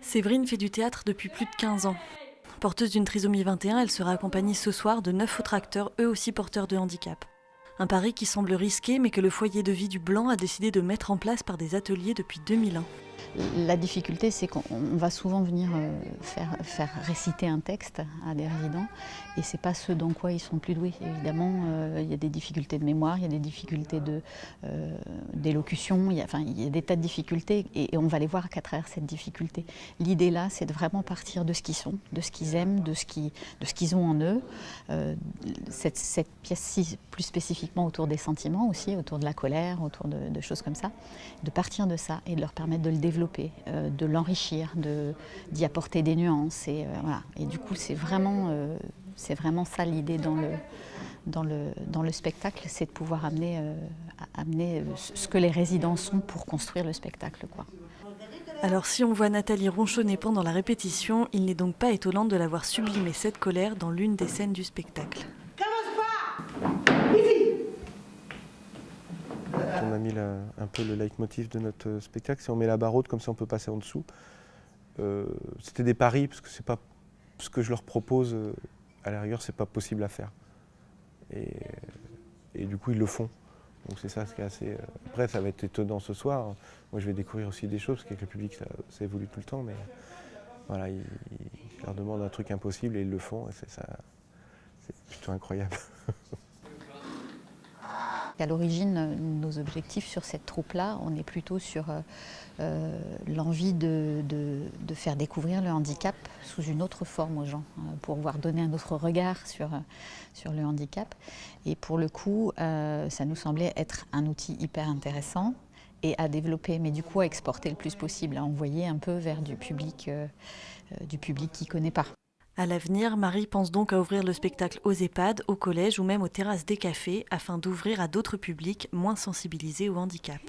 Séverine fait du théâtre depuis plus de 15 ans. Porteuse d'une trisomie 21, elle sera accompagnée ce soir de 9 autres acteurs, eux aussi porteurs de handicap. Un pari qui semble risqué, mais que le foyer de vie du Blanc a décidé de mettre en place par des ateliers depuis 2001. La difficulté, c'est qu'on va souvent venir faire réciter un texte à des résidents, et c'est pas ce dans quoi ils sont plus doués. Évidemment, il y a des difficultés de mémoire, il y a des difficultés d'élocution, il y a des tas de difficultés, et on va les voir qu'à travers cette difficulté. L'idée là, c'est de vraiment partir de ce qu'ils sont, de ce qu'ils aiment, de ce qu'ils ont en eux. Cette pièce-ci, plus spécifiquement autour des sentiments aussi, autour de la colère, autour de choses comme ça, de partir de ça et de leur permettre de le développer, de l'enrichir, d'y apporter des nuances. Voilà. Et du coup, c'est vraiment ça l'idée dans le spectacle, c'est de pouvoir amener ce que les résidents sont pour construire le spectacle, quoi. Alors si on voit Nathalie ronchonner pendant la répétition, il n'est donc pas étonnant de la voir sublimer cette colère dans l'une des scènes du spectacle. On a mis un peu le leitmotiv de notre spectacle, c'est on met la barre haute comme ça on peut passer en dessous. C'était des paris parce que c'est pas ce que je leur propose, à la rigueur c'est pas possible à faire. Et du coup ils le font. Donc c'est ça ce qui est assez... Après ça va être étonnant ce soir. Moi je vais découvrir aussi des choses parce qu'avec le public ça évolue tout le temps. Mais voilà, ils leur demandent un truc impossible et ils le font. Et c'est plutôt incroyable. À l'origine, nos objectifs sur cette troupe-là, on est plutôt sur l'envie de faire découvrir le handicap sous une autre forme aux gens, pour pouvoir donner un autre regard sur le handicap. Et pour le coup, ça nous semblait être un outil hyper intéressant et à développer, mais du coup à exporter le plus possible, à envoyer un peu vers du public qui ne connaît pas. À l'avenir, Marie pense donc à ouvrir le spectacle aux EHPAD, aux collèges ou même aux terrasses des cafés afin d'ouvrir à d'autres publics moins sensibilisés au handicap.